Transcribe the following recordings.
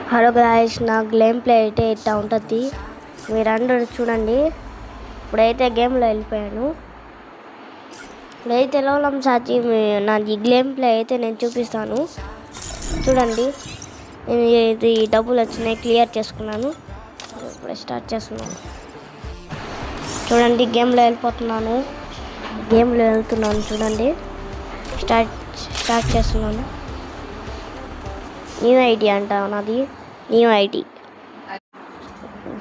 Hello guys, నా game play అయితే ఇట్లా ఉంటుంది. మీరందరూ చూడండి. ఇప్పుడైతే గేమ్లో వెళ్ళిపోయాను. ఇప్పుడైతే లోలం సాచి నా ఈ గేమ్ ప్లే అయితే నేను చూపిస్తాను. చూడండి, నేను ఇది డబ్బులు వచ్చినాయి, క్లియర్ చేసుకున్నాను. ఇప్పుడు స్టార్ట్ చేస్తున్నాను. చూడండి, గేమ్లో వెళ్ళిపోతున్నాను. గేమ్లో వెళ్తున్నాను. చూడండి, స్టార్ట్ చేస్తున్నాను. న్యూ ఐడి అంట నాది. న్యూ ఐడి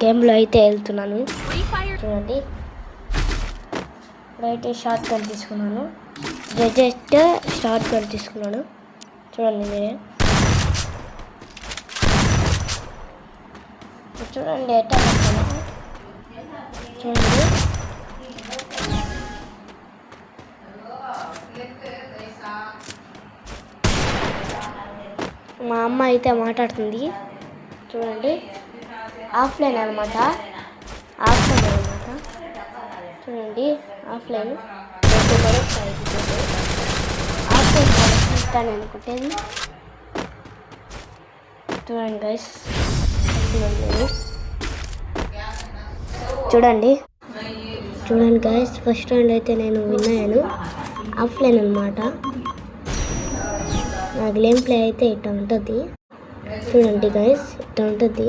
గేమ్లో అయితే వెళ్తున్నాను. చూడండి, ఇప్పుడైతే షార్ట్ కట్ తీసుకున్నాను. జస్ట్ షార్ట్ కట్ తీసుకున్నాను. చూడండి మీరే. చూడండి ఎట్లా చూడండి. మా అమ్మ అయితే మాట్లాడుతుంది. చూడండి, ఆఫ్లైన్ అనమాట. చూడండి, ఆఫ్లైన్ ఇస్తాను అనుకుంటేది. చూడండి గైస్, చూడండి గైస్, ఫస్ట్ రౌండ్ అయితే నేను విన్ అయ్యాను. ఆఫ్లైన్ అనమాట. నా గేమ్ ప్లే అయితే ఇట్లా ఉంటుంది. చూడండి గైస్, ఇట్లా ఉంటుంది.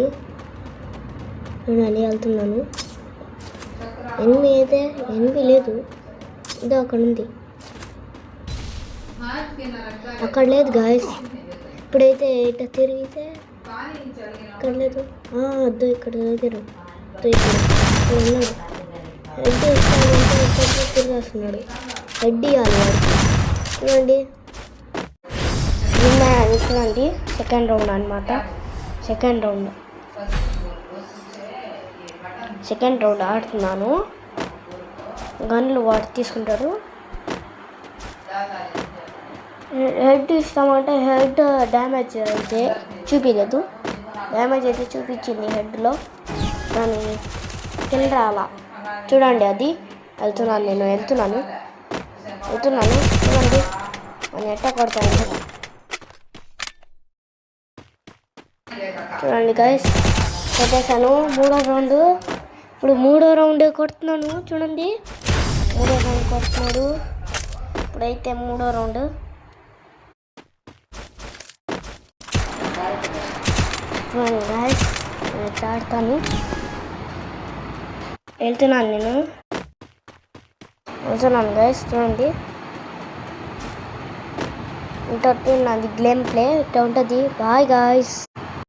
చూడండి, వెళ్తున్నాను. ఎనిమిది లేదు, ఇదో అక్కడ ఉంది. అక్కడ లేదు గాయస్. ఇప్పుడైతే ఇట్లా తిరిగితే ఇక్కడ లేదు. అద్దు ఇక్కడ దగ్గర ఉన్నాడు. హెడ్ ఇస్తానంటే తిరిగి వస్తున్నాడు. హెడ్ ఇవ్వాలి వాడికి. చూడండి, చూడండి, సెకండ్ రౌండ్ అనమాట. సెకండ్ రౌండ్ ఆడుతున్నాను. గన్లు వాడు తీసుకుంటారు. హెడ్ ఇస్తామంటే హెడ్ డ్యామేజ్ అయితే చూపించలేదు. డ్యామేజ్ అయితే చూపించింది హెడ్లో, కానీ కింద రాలా. చూడండి, అది వెళ్తున్నాను. చూడండి, నేను ఎట్ట కొడతాను. చూడండి గైస్, కొట్టేసాను. ఇప్పుడు మూడో రౌండ్ కొడుతున్నాను. చూడండి, మూడో రౌండ్ కొడుతున్నాడు. ఇప్పుడైతే మూడో రౌండ్. చూడండి గైస్, నేను ఆడతాను. వెళ్తున్నాను గైస్. చూడండి, ఉంటుంది నాది గేమ్ ప్లే. ఇట్లా ఉంటుంది. Bye guys.